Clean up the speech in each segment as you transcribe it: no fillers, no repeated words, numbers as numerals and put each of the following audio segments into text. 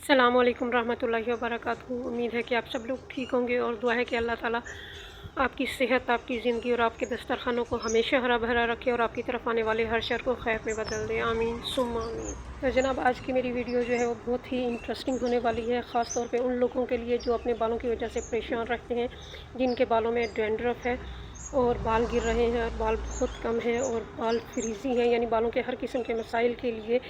अस्सलाम वालेकुम रहमतुल्लाहि व बरकातहू। उम्मीद है कि आप सब लोग ठीक होंगे और दुआ है कि अल्लाह ताला आपकी सेहत, आपकी ज़िंदगी और आपके दस्तरखानों को हमेशा हरा भरा रखे और आपकी तरफ आने वाले हर शर को खैर में बदल दे। आमीन सुम्मा आमीन। तो जनाब, आज की मेरी वीडियो जो है वो बहुत ही इंटरेस्टिंग होने वाली है, ख़ास तौर पे उन लोगों के लिए जो अपने बालों की वजह से परेशान रहते हैं, जिनके बालों में डैंड्रफ है और बाल गिर रहे हैं और बाल बहुत कम है और बाल फ्रीज़ी हैं, यानी बालों के हर किस्म के मसाइल के लिए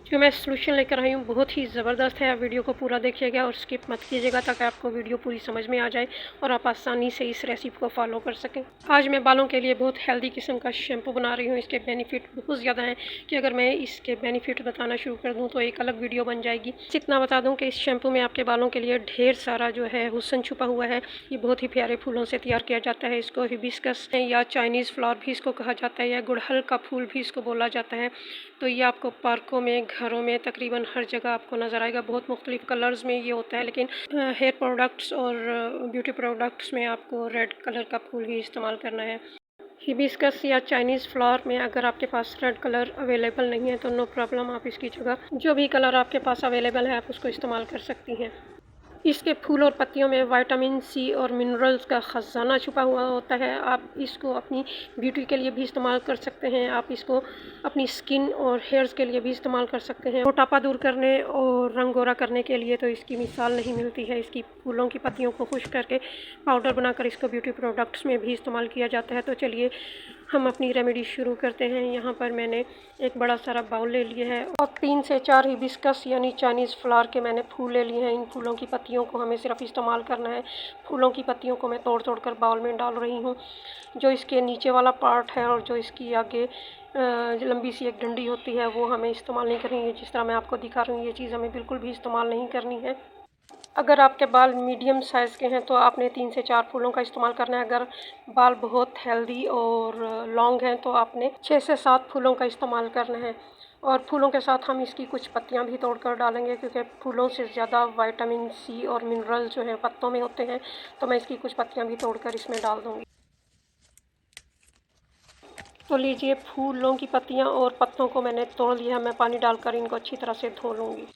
जो मैं सलूशन लेकर आई हूँ बहुत ही ज़बरदस्त है। आप वीडियो को पूरा देखिएगा और स्किप मत कीजिएगा ताकि आपको वीडियो पूरी समझ में आ जाए और आप आसानी से इस रेसिपी को फॉलो कर सकें। आज मैं बालों के लिए बहुत हेल्दी किस्म का शैम्पू बना रही हूँ। इसके बेनिफिट बहुत ज़्यादा हैं कि अगर मैं इसके बेनिफिट बताना शुरू कर दूँ तो एक अलग वीडियो बन जाएगी। इतना बता दूँ कि इस शैम्पू में आपके बालों के लिए ढेर सारा जो है हुस्न छुपा हुआ है। ये बहुत ही प्यारे फूलों से तैयार किया जाता है। इसको हिबिस्कस या चाइनीज़ फ्लावर भी इसको कहा जाता है या गुड़हल का फूल भी इसको बोला जाता है। तो ये आपको पार्कों में, घरों में, तकरीबन हर जगह आपको नज़र आएगा। बहुत मुख्तलिफ कलर्स में ये होता है, लेकिन हेयर प्रोडक्ट्स और ब्यूटी प्रोडक्ट्स में आपको रेड कलर का फूल ही इस्तेमाल करना है। हिबिस्कस या चाइनीज़ फ्लावर में अगर आपके पास रेड कलर अवेलेबल नहीं है तो नो प्रॉब्लम, आप इसकी जगह जो भी कलर आपके पास अवेलेबल है आप उसको इस्तेमाल कर सकती हैं। इसके फूल और पत्तियों में विटामिन सी और मिनरल्स का ख़जाना छुपा हुआ होता है। आप इसको अपनी ब्यूटी के लिए भी इस्तेमाल कर सकते हैं। आप इसको अपनी स्किन और हेयर्स के लिए भी इस्तेमाल कर सकते हैं। मोटापा दूर करने और रंग गोरा करने के लिए तो इसकी मिसाल नहीं मिलती है। इसकी फूलों की पत्तियों को खुश्क करके पाउडर बनाकर इसको ब्यूटी प्रोडक्ट्स में भी इस्तेमाल किया जाता है। तो चलिए हम अपनी रेमेडी शुरू करते हैं। यहाँ पर मैंने एक बड़ा सारा बाउल ले लिया है और 3 से 4 हिबिस्कस यानी चाइनीज़ फ्लावर के मैंने फूल ले लिए हैं। इन फूलों की पत्तियों को हमें सिर्फ इस्तेमाल करना है। फूलों की पत्तियों को मैं तोड़ तोड़ कर बाउल में डाल रही हूँ। जो इसके नीचे वाला पार्ट है और जो इसकी आगे लंबी सी एक डंडी होती है वो हमें इस्तेमाल नहीं करनी है। जिस तरह मैं आपको दिखा रही हूँ ये चीज़ हमें बिल्कुल भी इस्तेमाल नहीं करनी है। अगर आपके बाल मीडियम साइज़ के हैं तो आपने 3 से 4 फूलों का इस्तेमाल करना है। अगर बाल बहुत हेल्दी और लॉन्ग हैं तो आपने 6 से 7 फूलों का इस्तेमाल करना है। और फूलों के साथ हम इसकी कुछ पत्तियां भी तोड़कर डालेंगे, क्योंकि फूलों से ज़्यादा विटामिन सी और मिनरल जो है पत्तों में होते हैं। तो मैं इसकी कुछ पत्तियां भी तोड़कर इसमें डाल दूँगी। तो लीजिए, फूलों की पत्तियां और पत्तों को मैंने तोड़ लिया है। मैं पानी डालकर इनको अच्छी तरह से धो लूँगी।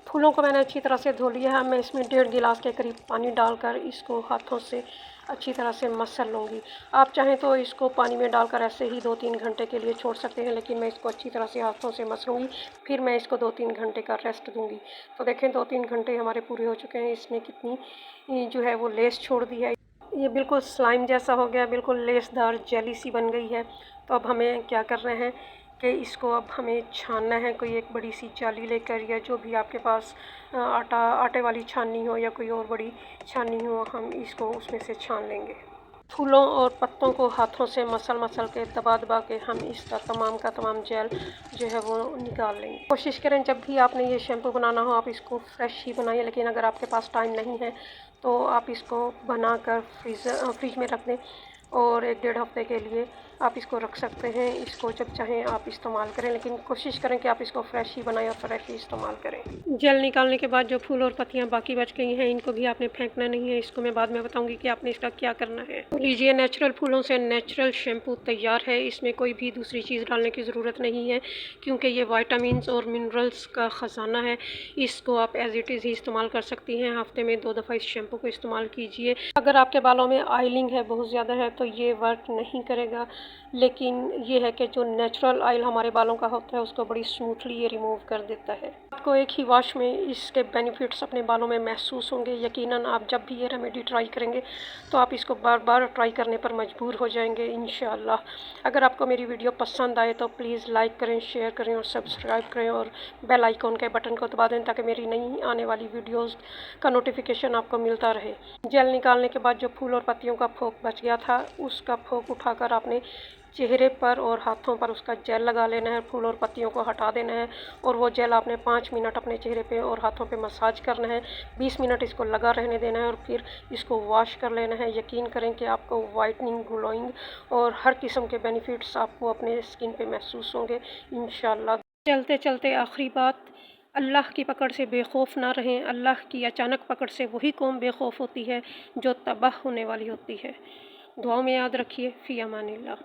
फूलों को मैंने अच्छी तरह से धो लिया है। मैं इसमें 1.5 गिलास के करीब पानी डालकर इसको हाथों से अच्छी तरह से मसल लूँगी। आप चाहें तो इसको पानी में डालकर ऐसे ही 2-3 घंटे के लिए छोड़ सकते हैं, लेकिन मैं इसको अच्छी तरह से हाथों से मसलूँगी। फिर मैं इसको 2-3 घंटे का रेस्ट दूँगी। तो देखें, 2-3 घंटे हमारे पूरे हो चुके हैं। इसने कितनी जो है वो लेस छोड़ दी है। ये बिल्कुल स्लाइम जैसा हो गया, बिल्कुल लेसदार जेली सी बन गई है। तो अब हमें क्या कर रहे हैं कि इसको अब हमें छानना है। कोई एक बड़ी सी जाली लेकर या जो भी आपके पास आटे वाली छाननी हो या कोई और बड़ी छाननी हो, हम इसको उसमें से छान लेंगे। फूलों और पत्तों को हाथों से मसल मसल के दबा दबा के हम इसका तमाम का तमाम जेल जो है वो निकाल लेंगे। कोशिश करें जब भी आपने ये शैम्पू बनाना हो आप इसको फ्रेश ही बनाइए, लेकिन अगर आपके पास टाइम नहीं है तो आप इसको बनाकर फ्रिज में रख दें और 1-1.5 हफ्ते के लिए आप इसको रख सकते हैं। इसको जब चाहें आप इस्तेमाल करें, लेकिन कोशिश करें कि आप इसको फ्रेश ही बनाएं और फ्रेश ही इस्तेमाल करें। जेल निकालने के बाद जो फूल और पत्तियां बाकी बच गई हैं इनको भी आपने फेंकना नहीं है। इसको मैं बाद में बताऊंगी कि आपने इसका क्या करना है। तो लीजिए, नेचुरल फूलों से नेचुरल शैम्पू तैयार है। इसमें कोई भी दूसरी चीज़ डालने की ज़रूरत नहीं है, क्योंकि ये वाइटामिन और मिनरल्स का ख़जाना है। इसको आप एज इट इज़ ही इस्तेमाल कर सकती हैं। हफ्ते में 2 दफ़ा इस शैम्पू को इस्तेमाल कीजिए। अगर आपके बालों में ऑयलिंग है, बहुत ज़्यादा है, तो ये वर्क नहीं करेगा, लेकिन ये है कि जो नेचुरल ऑयल हमारे बालों का होता है उसको बड़ी स्मूथली ये रिमूव कर देता है। आपको एक ही वॉश में इसके बेनिफिट्स अपने बालों में महसूस होंगे। यकीनन आप जब भी ये रेमेडी ट्राई करेंगे तो आप इसको बार बार ट्राई करने पर मजबूर हो जाएंगे इंशाल्लाह। अगर आपको मेरी वीडियो पसंद आए तो प्लीज़ लाइक करें, शेयर करें और सब्सक्राइब करें और बेल आइकॉन के बटन को दबा दें ताकि मेरी नई आने वाली वीडियोज़ का नोटिफिकेशन आपको मिलता रहे। जेल निकालने के बाद जो फूल और पत्तियों का फोक बच गया था उसका फोक उठाकर आपने चेहरे पर और हाथों पर उसका जेल लगा लेना है। फूल और पत्तियों को हटा देना है और वो जेल आपने 5 मिनट अपने चेहरे पे और हाथों पे मसाज करना है। 20 मिनट इसको लगा रहने देना है और फिर इसको वॉश कर लेना है। यकीन करें कि आपको वाइटनिंग, ग्लोइंग और हर किस्म के बेनिफिट्स आपको अपने स्किन पे महसूस होंगे इंशाल्लाह। चलते चलते आखिरी बात, अल्लाह की पकड़ से बेखौफ ना रहें। अल्लाह की अचानक पकड़ से वही कौम बेखौफ होती है जो तबाह होने वाली होती है। दुआओं में याद रखिए। फ़ी अमानिल्लाह।